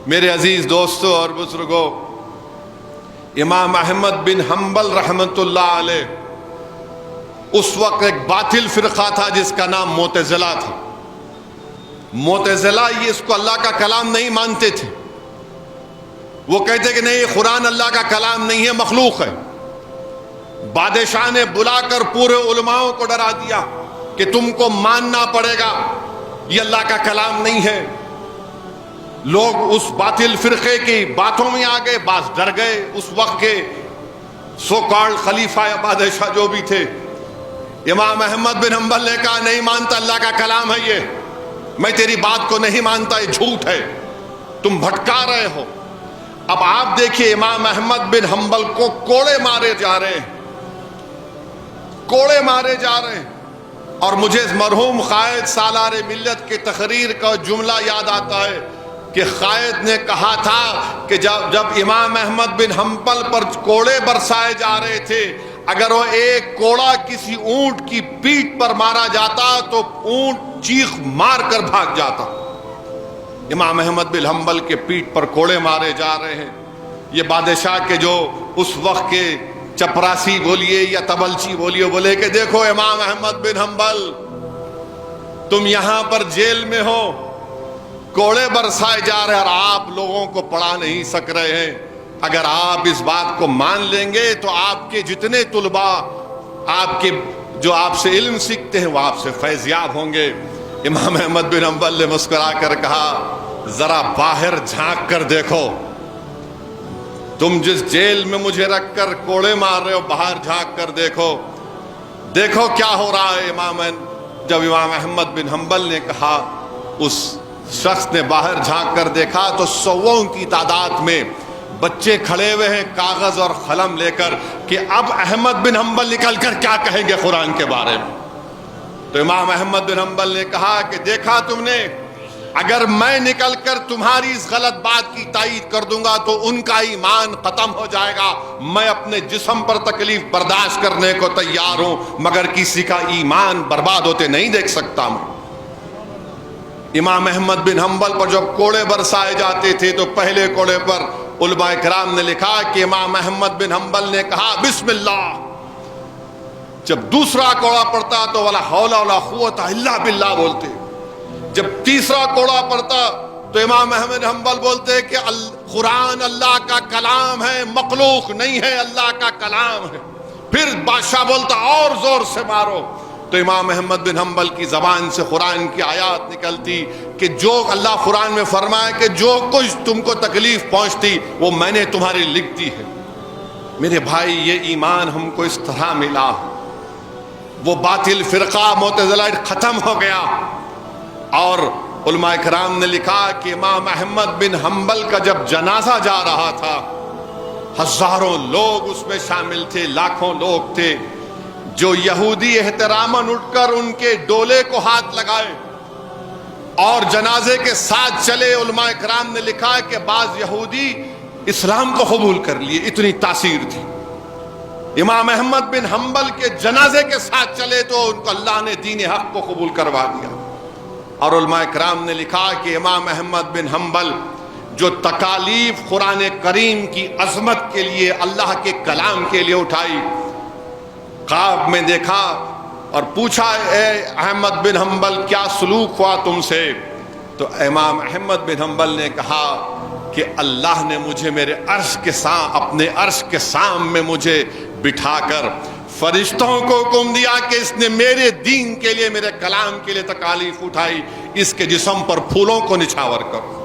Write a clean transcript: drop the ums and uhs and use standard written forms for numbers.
میرے عزیز دوستوں اور بزرگوں، امام احمد بن حنبل رحمۃ اللہ علیہ اس وقت ایک باطل فرقہ تھا جس کا نام معتزلہ تھا۔ معتزلہ یہ اس کو اللہ کا کلام نہیں مانتے تھے، وہ کہتے کہ نہیں، قرآن اللہ کا کلام نہیں ہے، مخلوق ہے۔ بادشاہ نے بلا کر پورے علماؤں کو ڈرا دیا کہ تم کو ماننا پڑے گا، یہ اللہ کا کلام نہیں ہے۔ لوگ اس باطل فرقے کی باتوں میں آ گئے، بعض ڈر گئے۔ اس وقت کے سو کالڈ خلیفہ یا بادشاہ جو بھی تھے، امام احمد بن حنبل نے کہا نہیں مانتا، اللہ کا کلام ہے یہ، میں تیری بات کو نہیں مانتا، یہ جھوٹ ہے، تم بھٹکا رہے ہو۔ اب آپ دیکھیے امام احمد بن حنبل کو کوڑے مارے جا رہے ہیں، کوڑے مارے جا رہے ہیں۔ اور مجھے مرحوم قائد سالار ملت کی تقریر کا جملہ یاد آتا ہے کہ قائد نے کہا تھا کہ جب امام احمد بن حنبل پر کوڑے برسائے جا رہے تھے، اگر وہ ایک کوڑا کسی اونٹ کی پیٹھ پر مارا جاتا تو اونٹ چیخ مار کر بھاگ جاتا۔ امام احمد بن حنبل کے پیٹھ پر کوڑے مارے جا رہے ہیں۔ یہ بادشاہ کے جو اس وقت کے چپراسی بولیے یا تبلچی بولیے، بولے کہ دیکھو امام احمد بن حنبل، تم یہاں پر جیل میں ہو، کوڑے برسائے جا رہے ہیں اور آپ لوگوں کو پڑھا نہیں سک رہے ہیں۔ اگر آپ اس بات کو مان لیں گے تو آپ کے جتنے طلباء آپ کے جو آپ سے علم سیکھتے ہیں وہ آپ سے فیض یاب ہوں گے۔ امام احمد بن حنبل نے مسکرا کر کہا ذرا باہر جھانک کر دیکھو، تم جس جیل میں مجھے رکھ کر کوڑے مار رہے ہو، باہر جھانک کر دیکھو، دیکھو کیا ہو رہا ہے۔ جب امام احمد بن حنبل نے کہا، اس شخص نے باہر جھانک کر دیکھا تو سووں کی تعداد میں بچے کھڑے ہوئے ہیں کاغذ اور قلم لے کر کہ اب احمد بن حنبل نکل کر کیا کہیں گے قرآن کے بارے میں۔ تو امام احمد بن حنبل نے کہا کہ دیکھا تم نے، اگر میں نکل کر تمہاری اس غلط بات کی تائید کر دوں گا تو ان کا ایمان ختم ہو جائے گا۔ میں اپنے جسم پر تکلیف برداشت کرنے کو تیار ہوں، مگر کسی کا ایمان برباد ہوتے نہیں دیکھ سکتا میں۔ امام احمد بن حنبل پر جب کوڑے برسائے جاتے تھے تو پہلے کوڑے پر علماء کرام نے لکھا کہ امام احمد بن حنبل نے کہا بسم اللہ۔ جب دوسرا کوڑا پڑتا تو ولا حول ولا قوت الا باللہ بولتے۔ جب تیسرا کوڑا پڑتا تو امام احمد حنبل بولتے کہ قرآن اللہ کا کلام ہے، مخلوق نہیں ہے، اللہ کا کلام ہے۔ پھر بادشاہ بولتا اور زور سے مارو، تو امام احمد بن حنبل کی زبان سے قرآن کی آیات نکلتی کہ جو اللہ قرآن میں فرمائے کہ جو کچھ تم کو تکلیف پہنچتی وہ میں نے تمہاری لکھ دی ہے۔ میرے بھائی، یہ ایمان ہم کو اس طرح ملا، وہ باطل فرقہ معتزلہ ختم ہو گیا۔ اور علماء کرام نے لکھا کہ امام احمد بن حنبل کا جب جنازہ جا رہا تھا، ہزاروں لوگ اس میں شامل تھے، لاکھوں لوگ تھے، جو یہودی احتراماً اٹھ کر ان کے ڈولے کو ہاتھ لگائے اور جنازے کے ساتھ چلے۔ علماء کرام نے لکھا ہے کہ بعض یہودی اسلام کو قبول کر لیے، اتنی تاثیر تھی۔ امام احمد بن حنبل کے جنازے کے ساتھ چلے تو ان کو اللہ نے دین حق کو قبول کروا دیا۔ اور علماء کرام نے لکھا کہ امام احمد بن حنبل جو تکالیف قرآن کریم کی عظمت کے لیے، اللہ کے کلام کے لیے اٹھائی، خواب میں دیکھا اور پوچھا اے احمد بن حنبل کیا سلوک ہوا تم سے؟ تو امام احمد بن حنبل نے کہا کہ اللہ نے مجھے میرے عرش کے اپنے عرش کے سامنے مجھے بٹھا کر فرشتوں کو حکم دیا کہ اس نے میرے دین کے لیے، میرے کلام کے لیے تکالیف اٹھائی، اس کے جسم پر پھولوں کو نچھاور کرو۔